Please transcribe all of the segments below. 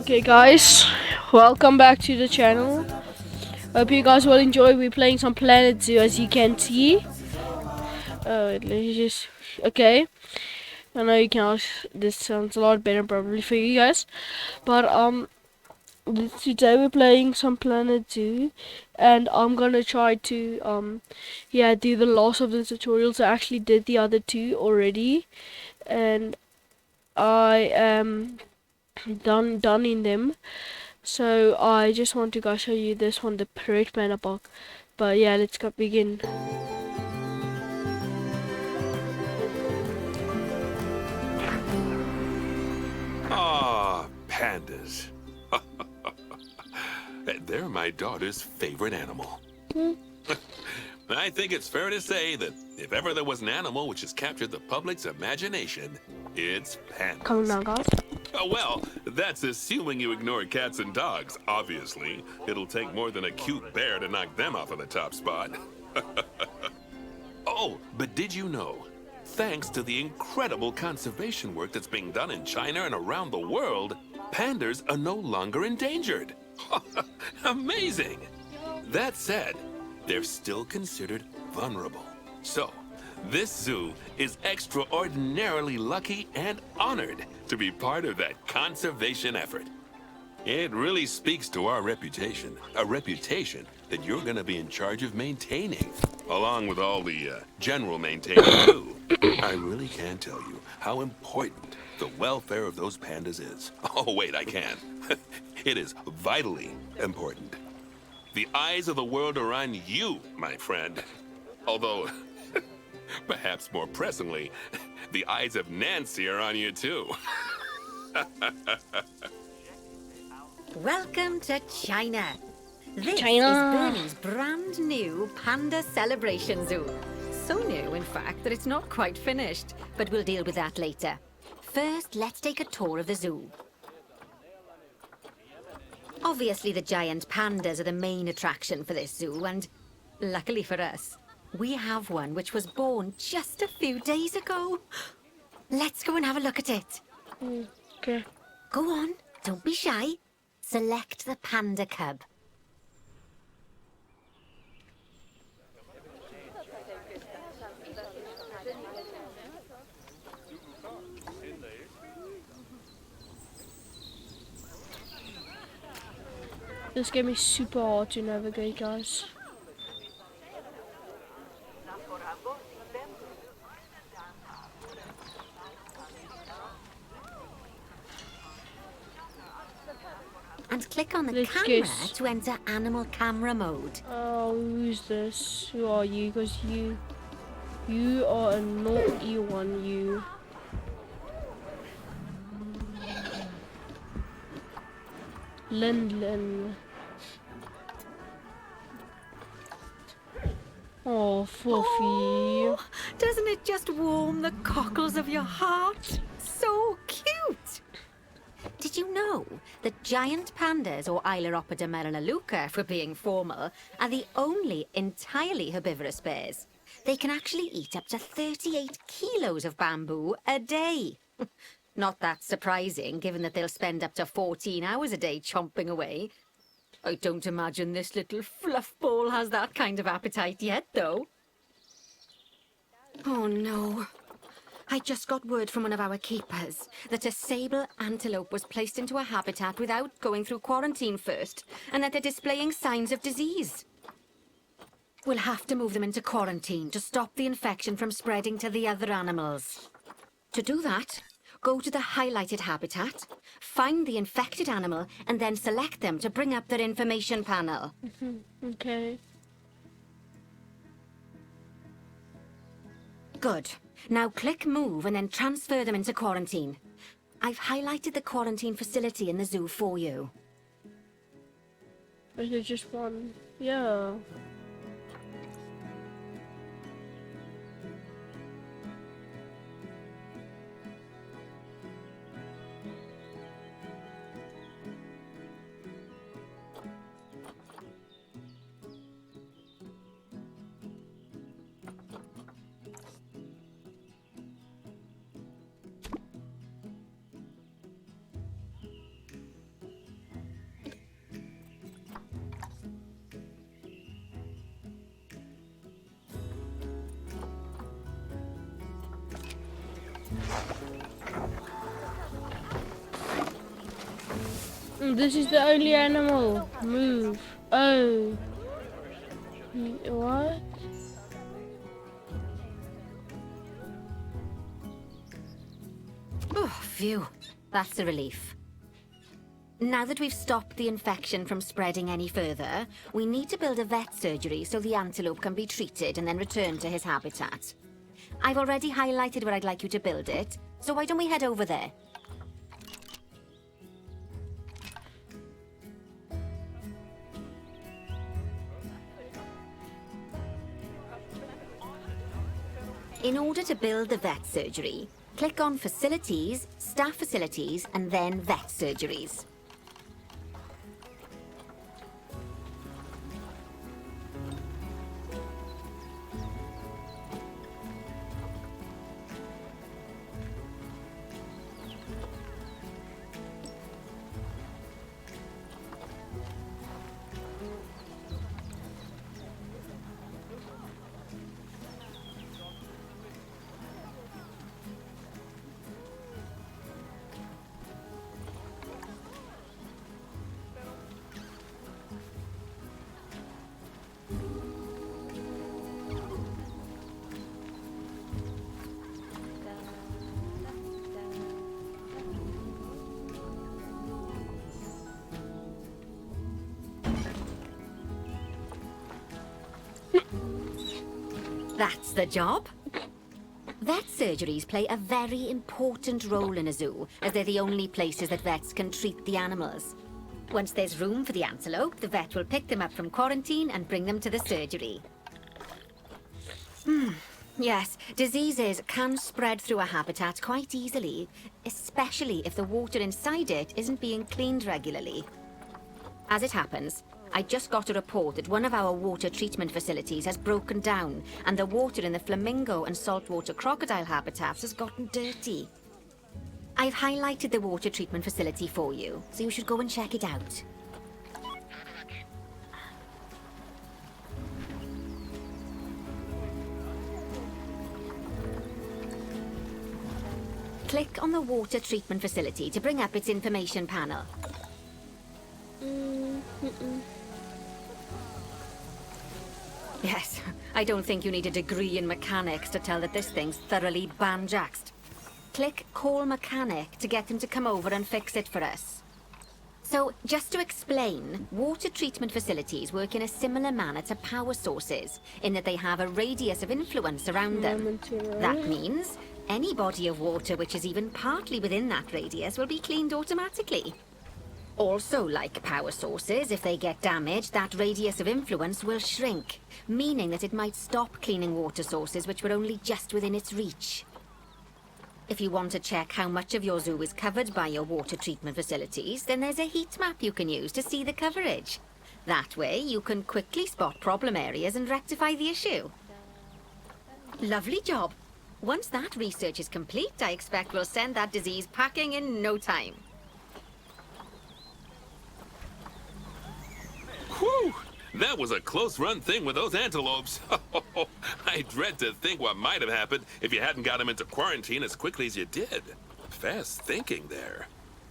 Okay guys, welcome back to the channel. Hope you guys will enjoy. We're playing some Planet Zoo as you can see. Let's just okay. I know you can. This sounds a lot better probably for you guys, but today we're playing some Planet Zoo, and I'm gonna try to yeah, do the last of the tutorials. I actually did the other two already, and I am done in them. So I just want to go show you this one, the Parade Panda Park. But yeah, let's go begin. Ah, pandas. They're my daughter's favorite animal. I think it's fair to say that if ever there was an animal which has captured the public's imagination, it's pandas. Come on now, guys. Well, that's assuming you ignore cats and dogs. Obviously, it'll take more than a cute bear to knock them off of the top spot. Oh, but did you know? Thanks to the incredible conservation work that's being done in China and around the world, pandas are no longer endangered. Amazing! That said, they're still considered vulnerable. So, this zoo is extraordinarily lucky and honored to be part of that conservation effort. It really speaks to our reputation, a reputation that you're going to be in charge of maintaining, along with all the general maintaining too. I really can't tell you how important the welfare of those pandas is. Oh wait, I can. It is vitally important. The eyes of the world are on you, my friend. Although, perhaps more pressingly, the eyes of Nancy are on you too. Welcome to China. This China. is Bernie's brand new Panda Celebration Zoo. So new, in fact, that it's not quite finished, but we'll deal with that later. First, let's take a tour of the zoo. Obviously, the giant pandas are the main attraction for this zoo, and luckily for us, we have one which was born just a few days ago. Let's go and have a look at it. Okay. Go on, don't be shy. Select the panda cub. This game is super hard to navigate, guys. And click on the Let's camera guess. to enter animal camera mode. Oh, who's this? Who are you? Because you are a naughty one, you. Lin. Oh, fluffy. Oh, doesn't it just warm the cockles of your heart? So cute! Did you know that giant pandas, or Ailuropoda melaleuca if we're being formal, are the only entirely herbivorous bears? They can actually eat up to 38 kilos of bamboo a day. Not that surprising, given that they'll spend up to 14 hours a day chomping away. I don't imagine this little fluff ball has that kind of appetite yet, though. Oh no. I just got word from one of our keepers that a sable antelope was placed into a habitat without going through quarantine first, and that they're displaying signs of disease. We'll have to move them into quarantine to stop the infection from spreading to the other animals. To do that, go to the highlighted habitat, find the infected animal, and then select them to bring up their information panel. Okay. Good. Now click move and then transfer them into quarantine. I've highlighted the quarantine facility in the zoo for you. Is it just one? Yeah. This is the only animal. Move. Oh. What? Oh, phew. That's a relief. Now that we've stopped the infection from spreading any further, we need to build a vet surgery so the antelope can be treated and then returned to his habitat. I've already highlighted where I'd like you to build it, so why don't we head over there? In order to build the vet surgery, click on Facilities, Staff Facilities, and then Vet Surgeries. That's the job. Vet surgeries play a very important role in a zoo, as they're the only places that vets can treat the animals. Once there's room for the antelope, the vet will pick them up from quarantine and bring them to the surgery. Yes, diseases can spread through a habitat quite easily, especially if the water inside it isn't being cleaned regularly. As it happens, I just got a report that one of our water treatment facilities has broken down and the water in the flamingo and saltwater crocodile habitats has gotten dirty. I've highlighted the water treatment facility for you, so you should go and check it out. Click on the water treatment facility to bring up its information panel. Yes, I don't think you need a degree in mechanics to tell that this thing's thoroughly banjaxed. Click Call Mechanic to get him to come over and fix it for us. So, just to explain, water treatment facilities work in a similar manner to power sources, in that they have a radius of influence around them. That means any body of water which is even partly within that radius will be cleaned automatically. Also, like power sources, if they get damaged, that radius of influence will shrink, meaning that it might stop cleaning water sources which were only just within its reach. If you want to check how much of your zoo is covered by your water treatment facilities, then there's a heat map you can use to see the coverage. That way, you can quickly spot problem areas and rectify the issue. Lovely job. Once that research is complete, I expect we'll send that disease packing in no time. Whew! That was a close-run thing with those antelopes. I dread to think what might have happened if you hadn't got them into quarantine as quickly as you did. Fast thinking there.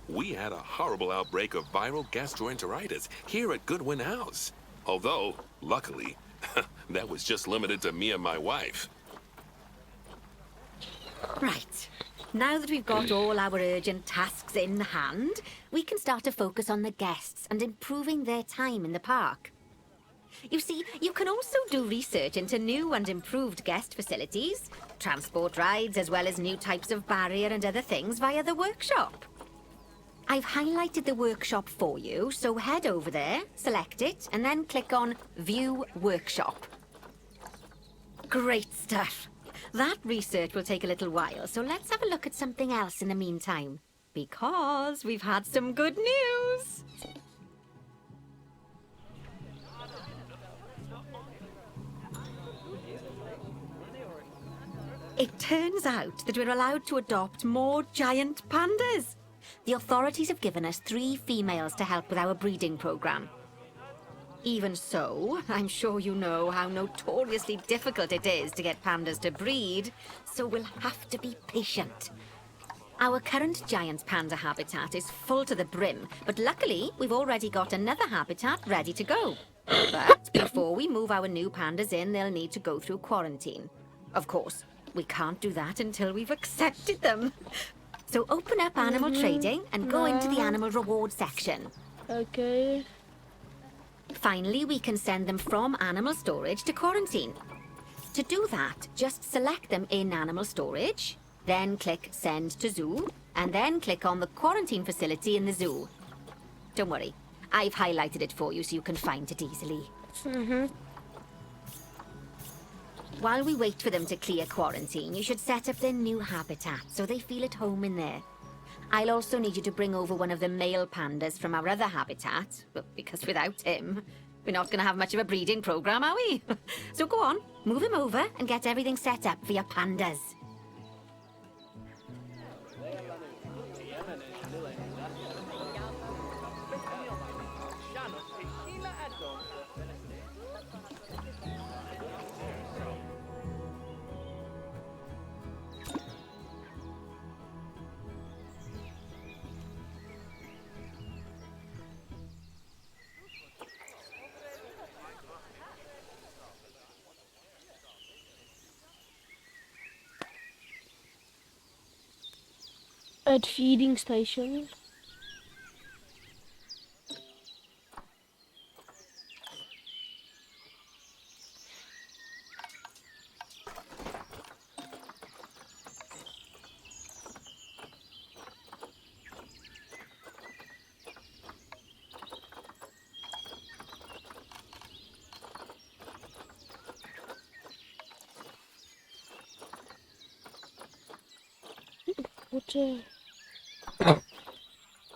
We had a horrible outbreak of viral gastroenteritis here at Goodwin House. Although, luckily, that was just limited to me and my wife. Right. Now that we've got all our urgent tasks in hand, we can start to focus on the guests and improving their time in the park. You see, you can also do research into new and improved guest facilities, transport rides, as well as new types of barrier and other things via the workshop. I've highlighted the workshop for you, so head over there, select it, and then click on View Workshop. Great stuff. That research will take a little while, so let's have a look at something else in the meantime. Because we've had some good news! It turns out that we're allowed to adopt more giant pandas. The authorities have given us 3 females to help with our breeding program. Even so, I'm sure you know how notoriously difficult it is to get pandas to breed, so we'll have to be patient. Our current giant panda habitat is full to the brim, but luckily we've already got another habitat ready to go. But before we move our new pandas in, they'll need to go through quarantine. Of course, we can't do that until we've accepted them. So open up animal trading and go into the animal reward section. Okay. Finally, we can send them from animal storage to quarantine. To do that, just select them in animal storage, then click Send to Zoo, and then click on the quarantine facility in the zoo. Don't worry, I've highlighted it for you so you can find it easily. While we wait for them to clear quarantine, you should set up their new habitat so they feel at home in there. I'll also need you to bring over one of the male pandas from our other habitat, because without him, we're not going to have much of a breeding program, are we? So go on, move him over and get everything set up for your pandas. At feeding station.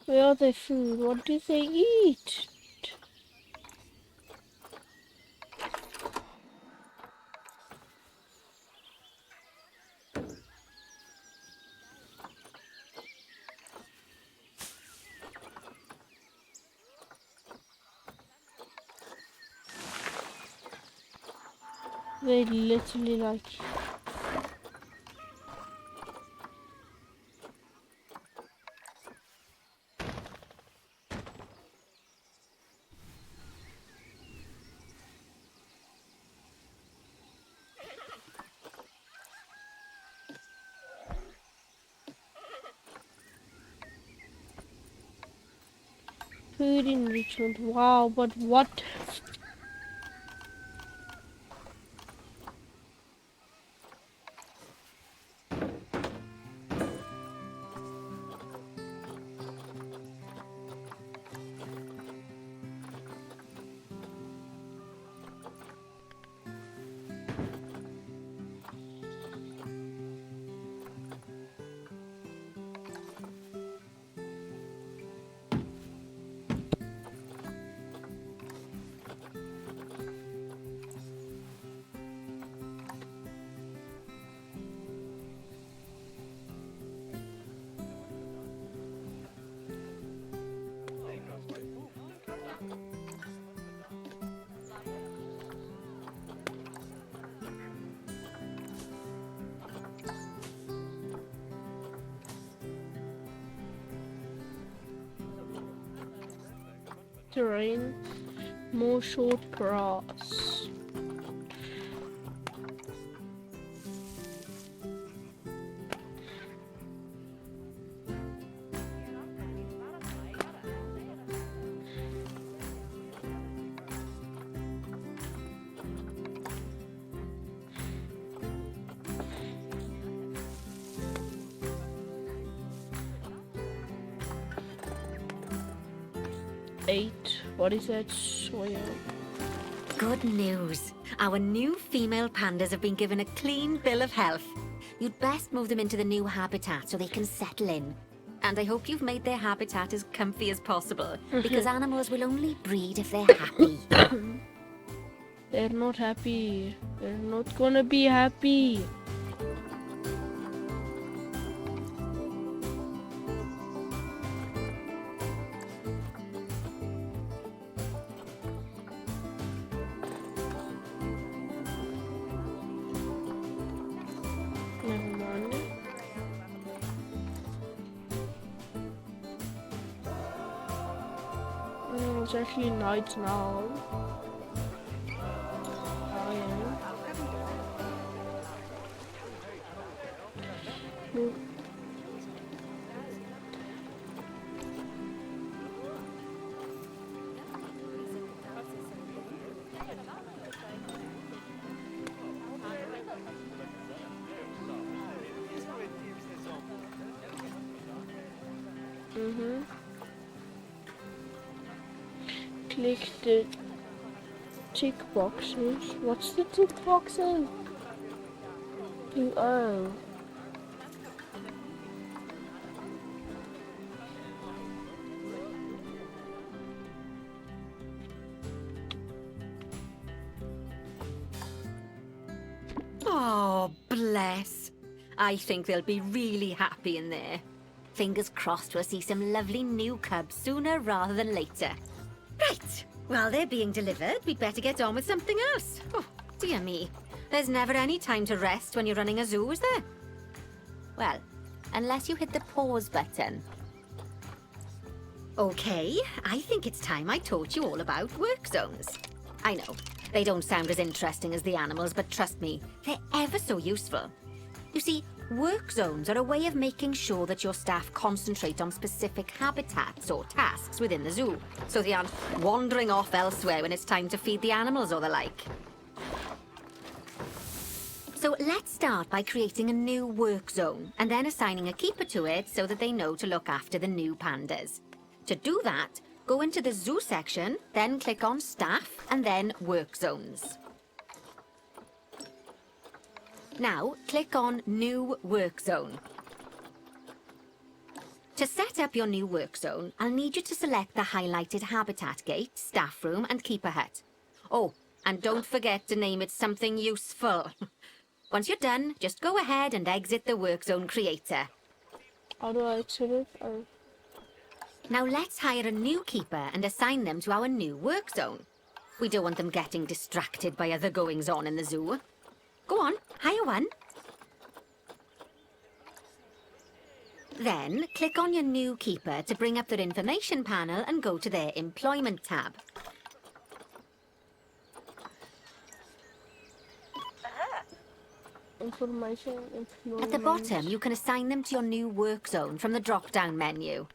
Where are their food? What do they eat? They literally like. Food enrichment. Wow, but what? Terrain. More short grass. What is that? Soya. Good news. Our new female pandas have been given a clean bill of health. You'd best move them into the new habitat so they can settle in. And I hope you've made their habitat as comfy as possible, because animals will only breed if they're happy. They're not happy. They're not gonna be happy. Never mind. it's actually night now. Oh yeah. Click the tick boxes. What's the tick boxes? Oh. Oh, bless. I think they'll be really happy in there. Fingers crossed we'll see some lovely new cubs sooner rather than later. Right. While they're being delivered, we'd better get on with something else. Oh, dear me. There's never any time to rest when you're running a zoo, is there? Well, unless you hit the pause button. Okay, I think it's time I taught you all about work zones. I know, they don't sound as interesting as the animals, but trust me, they're ever so useful. You see, work zones are a way of making sure that your staff concentrate on specific habitats or tasks within the zoo, so they aren't wandering off elsewhere when it's time to feed the animals or the like. So let's start by creating a new work zone, and then assigning a keeper to it so that they know to look after the new pandas. To do that, go into the zoo section, then click on Staff, and then Work Zones. Now, click on New Work Zone. To set up your new work zone, I'll need you to select the highlighted Habitat Gate, Staff Room, and Keeper Hut. Oh, and don't forget to name it something useful. Once you're done, just go ahead and exit the work zone creator. How do I exit it? Oh. Now let's hire a new keeper and assign them to our new work zone. We don't want them getting distracted by other goings-on in the zoo. Go on, hire one. Then, click on your new keeper to bring up their information panel and go to their Employment tab. Information. At the bottom, you can assign them to your new work zone from the drop-down menu.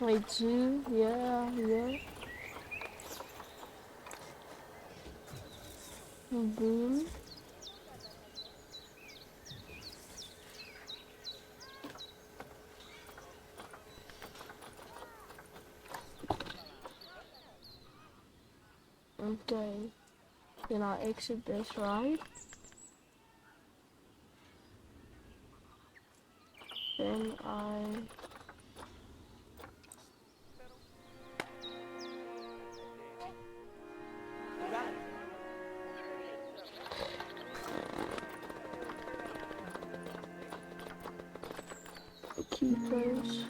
I do, yeah. Boom. Okay. Then I exit this, right? Then I... keepers.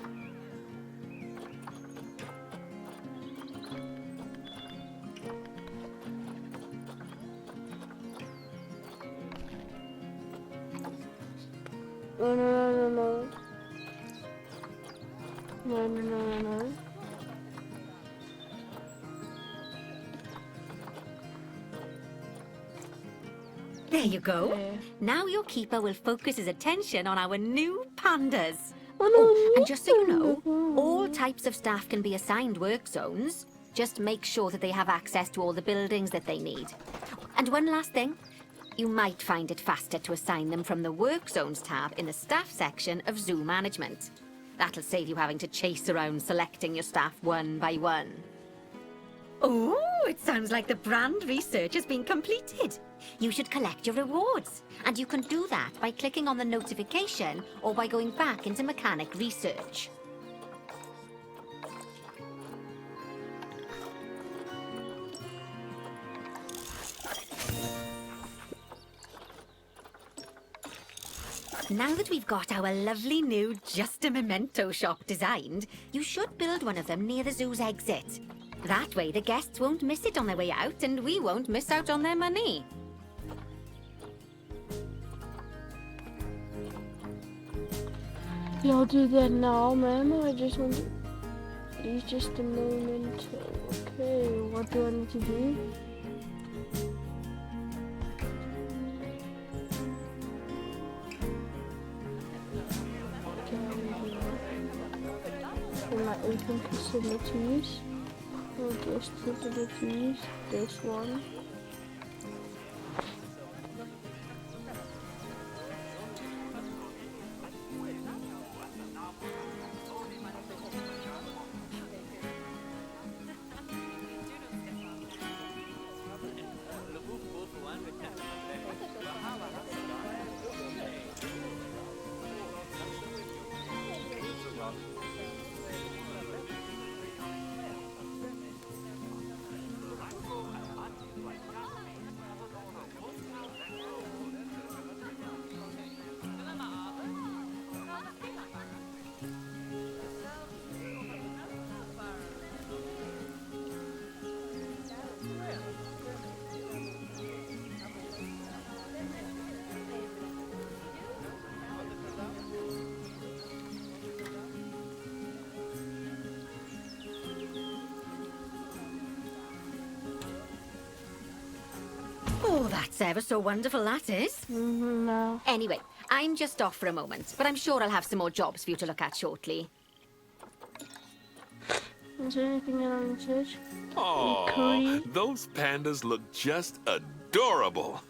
No. No. There you go. Okay. Now your keeper will focus his attention on our new pandas. Oh, Oh, and just so you know, all types of staff can be assigned work zones. Just make sure that they have access to all the buildings that they need. And one last thing, you might find it faster to assign them from the Work Zones tab in the Staff section of Zoo Management. That'll save you having to chase around selecting your staff one by one. Oh, it sounds like the brand research has been completed. You should collect your rewards, and you can do that by clicking on the notification or by going back into mechanic research. Now that we've got our lovely new Just a Memento shop designed, you should build one of them near the zoo's exit. That way the guests won't miss it on their way out and we won't miss out on their money. Yeah, I'll do that now, ma'am. I just want to... It's just a moment. Okay, what do I need to do? In my open facilities, guest facilities, this one. Oh, that's ever so wonderful, that is. No. Anyway, I'm just off for a moment, but I'm sure I'll have some more jobs for you to look at shortly. Is there anything on the church? Oh, Cody? those pandas look just adorable.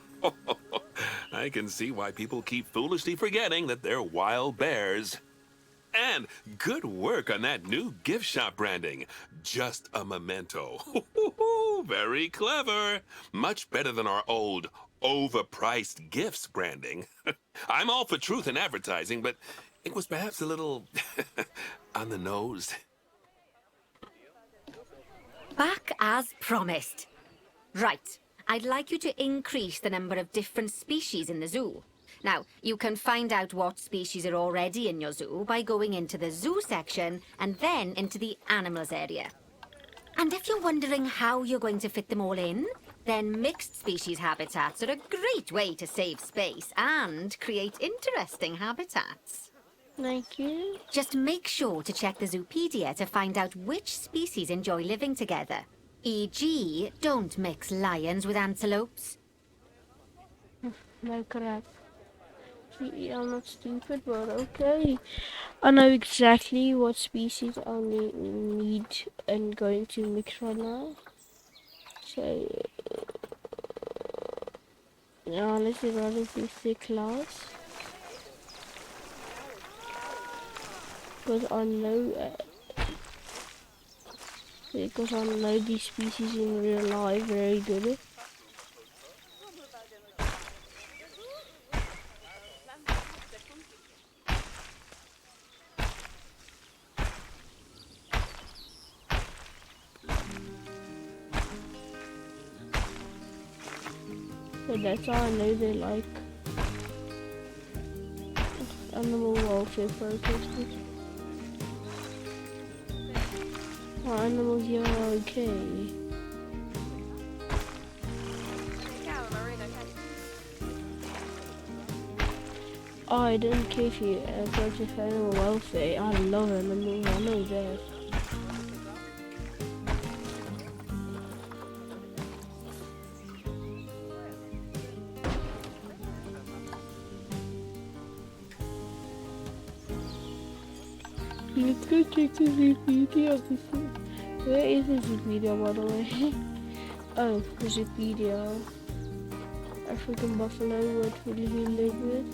I can see why people keep foolishly forgetting that they're wild bears. And good work on that new gift shop branding. Just a memento. Very clever. Much better than our old overpriced gifts branding. I'm all for truth in advertising, but it was perhaps a little on the nose. Back as promised. Right, I'd like you to increase the number of different species in the zoo. Now, you can find out what species are already in your zoo by going into the zoo section and then into the animals area. And if you're wondering how you're going to fit them all in, then mixed species habitats are a great way to save space and create interesting habitats. Thank you. Just make sure to check the Zoopedia to find out which species enjoy living together. E.g., don't mix lions with antelopes. No crap. I'm not stupid, but okay. I know exactly what species I need and going to mix right now. So, now let's run into the class. Because I know these species in real life very good. So that's how I know they like animal welfare protesters. Our animals here are okay. I don't care if you protest animal welfare. I love animals, I know that. Let's go check the Zoopedia. Where is the Zoopedia, by the way? Oh, the Zoopedia. African buffalo, what will he live with?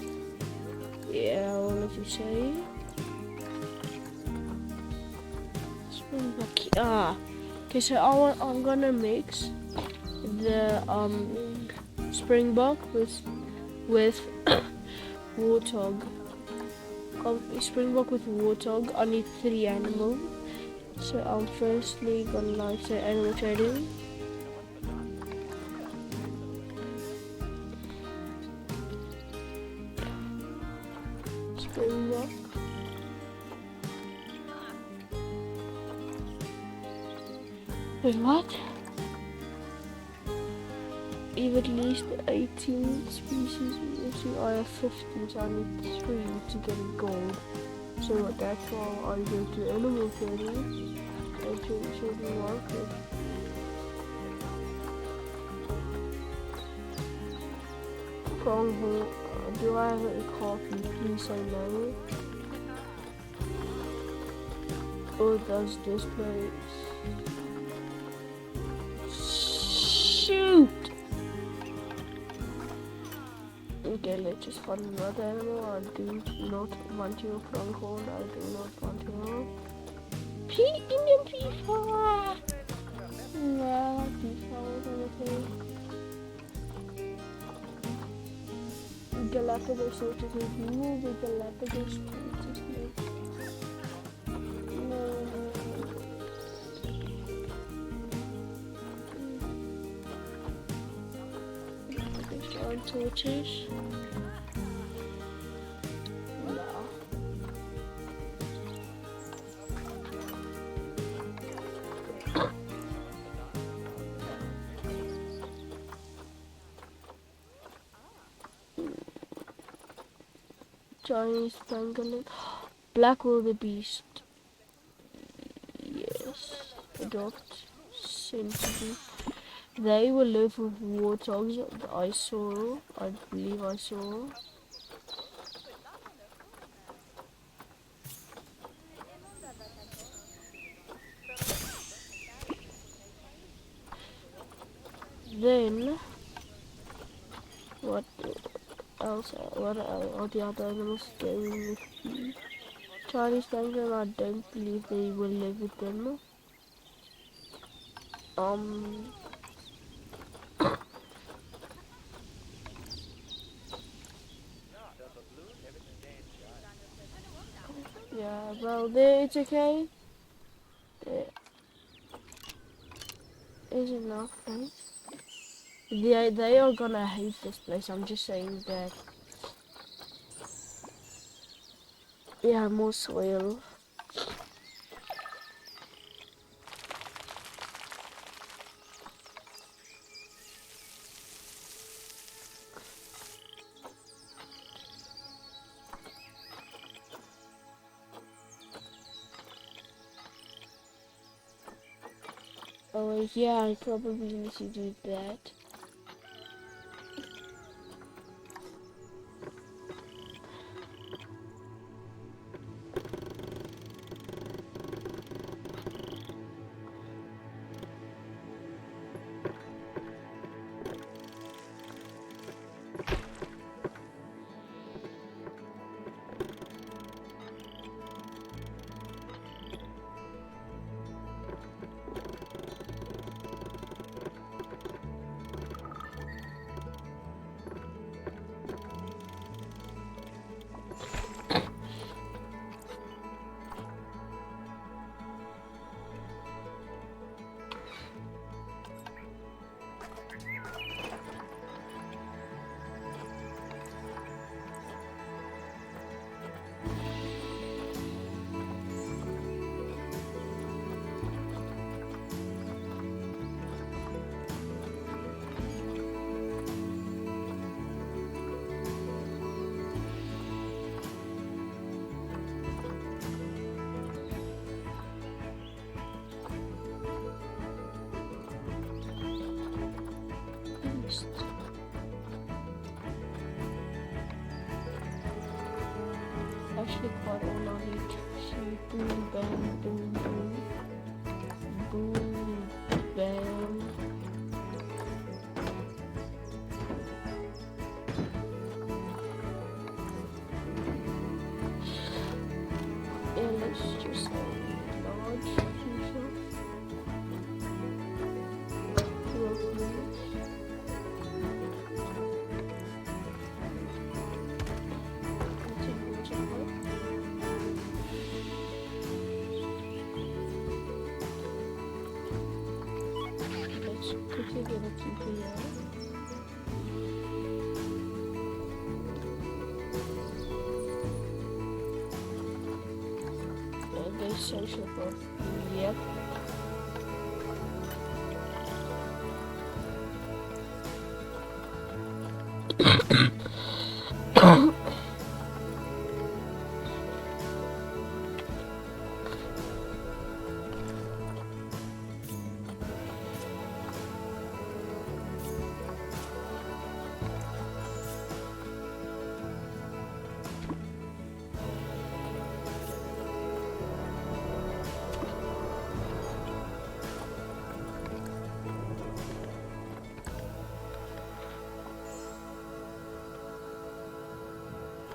Yeah, all of you say. Springbok. Okay, so I'm gonna mix the Springbok with Warthog. Springbok with Warthog. I need 3 animals. So I'm firstly gonna say animal trading. Wait, what? If at least 18 species missing, I have 15, so I need 3 to get a gold. So that's why I go to animal training and to the market. Pronghorn, do I have a coffee? Please say no. Or does this place? Shoot! Okay, let's just find another animal. I do not want your pronghorn. I do not want your Indian peafowl. No, peafowl is okay. Galapagos searches is new. The Galapagos searches new. No. Giant tortoise. Chinese pangolin. Black wildebeest. Yes. Adopt. Sensitive. They will live with warthogs. I believe I saw. Then, what else? What are the other animals doing with you? Chinese pangolin, I don't believe they will live with them. Yeah, well, it's okay. There is enough place. They are gonna hate this place. I'm just saying that. Yeah, more soil. Oh yeah, I probably need to do that. Actually, quite all I need to see. Boom, bam, boom, boom. Boom, bam. Yeah, let's just say large future. Quickly get a keeper here. They social both. Yep.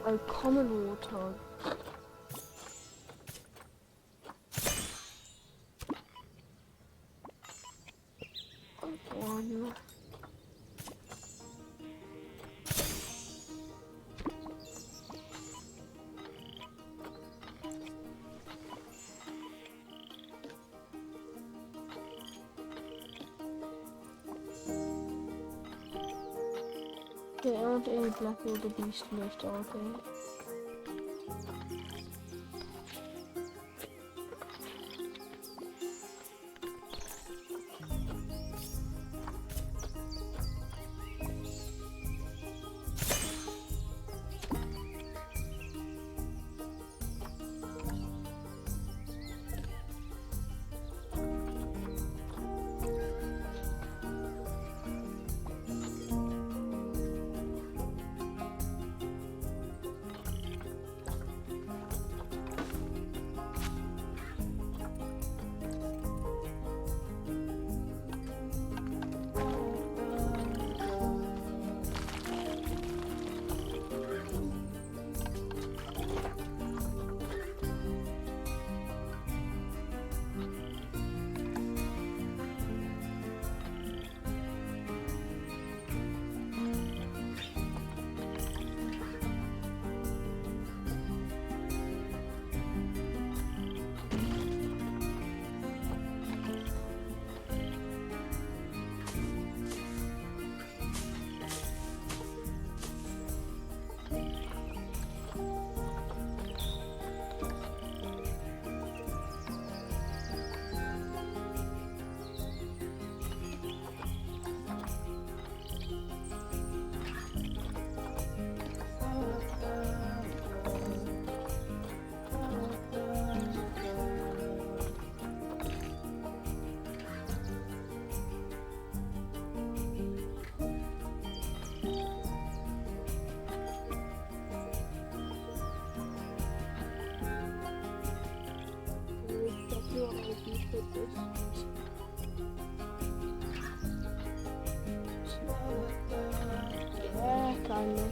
A common warthog. One. Okay, aren't any black wildebeest beast left, are there? Yeah, kinda.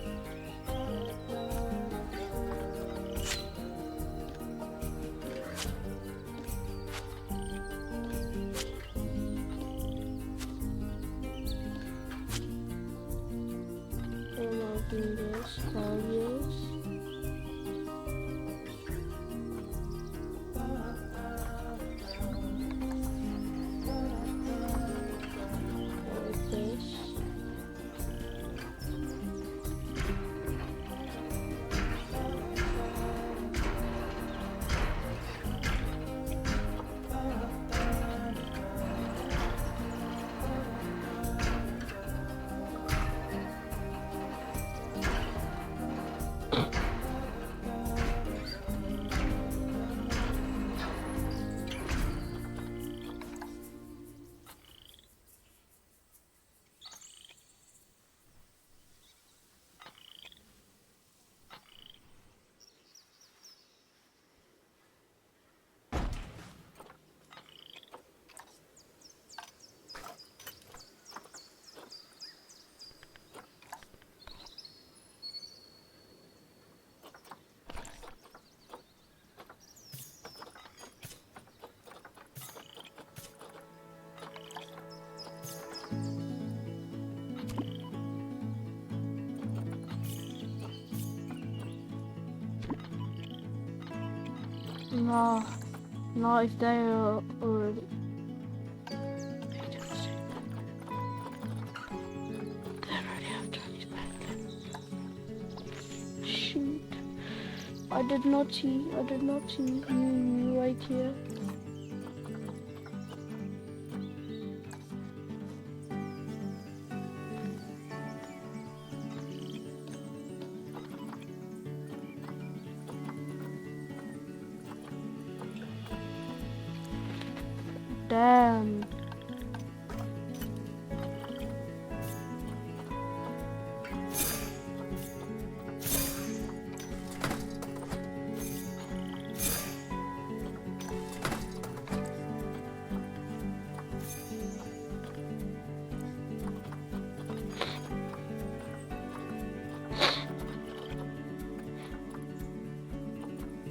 And I'll do this, carriers. Like this. No, no, if they are already. They already have Chinese pangolins. Shoot. I did not see you right here.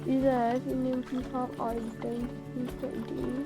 Idag in dem Fall identity.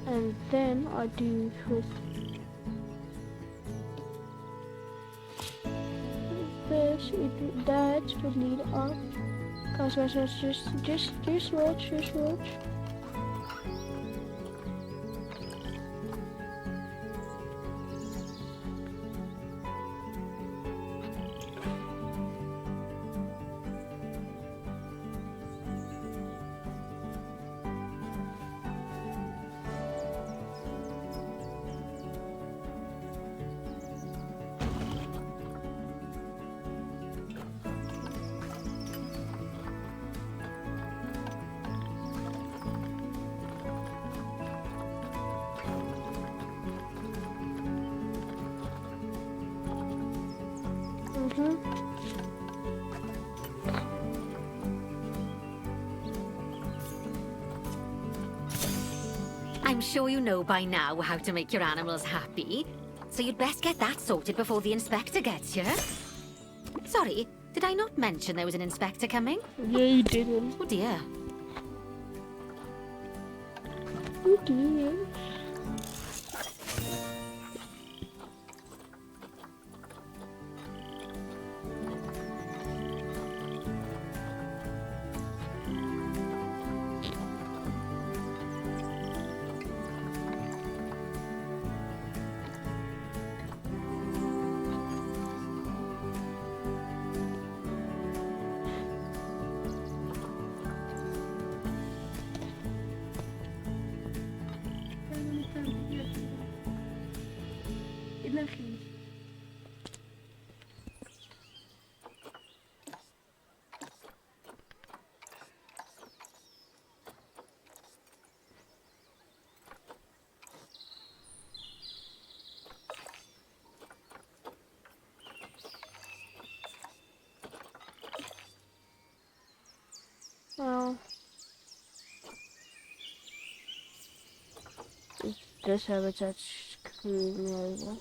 And then I do with this, that would lead up. Guys, just watch. I'm sure you know by now how to make your animals happy. So you'd best get that sorted before the inspector gets here. Sorry, did I not mention there was an inspector coming? Yeah, you didn't. Oh dear. You did. Well, this habitat's screwing me over.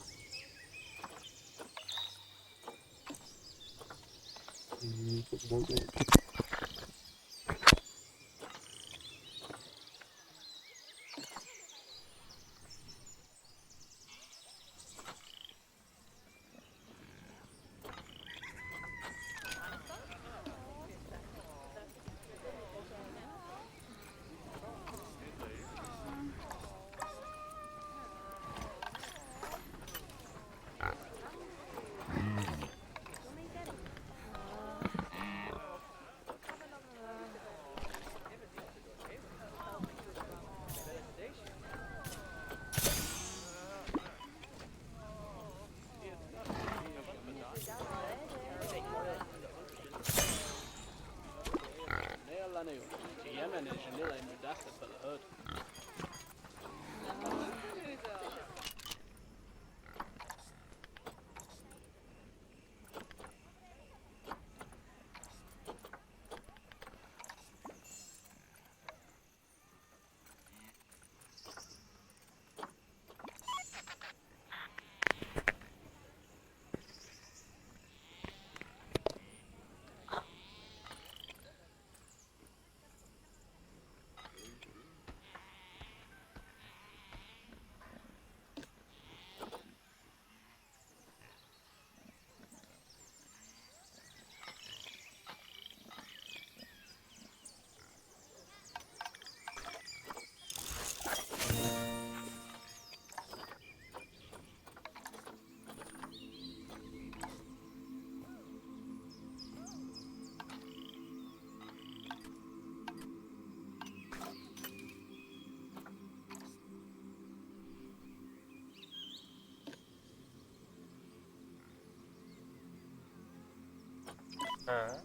Okay.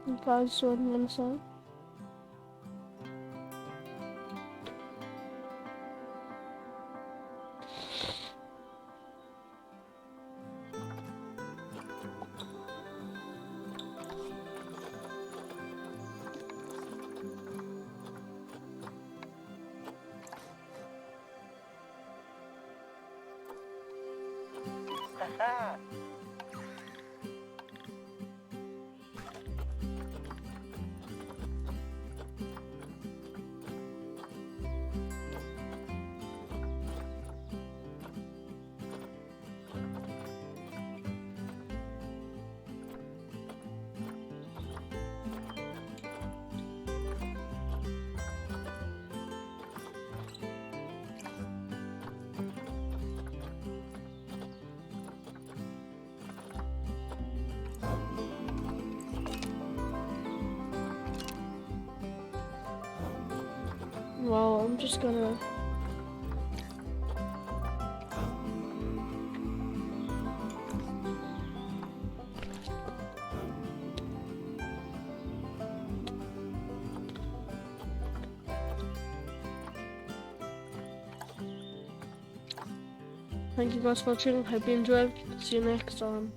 You guys saw what I'm gonna say? Well, I'm just gonna... Thank you guys for watching. Hope you enjoyed. See you next time.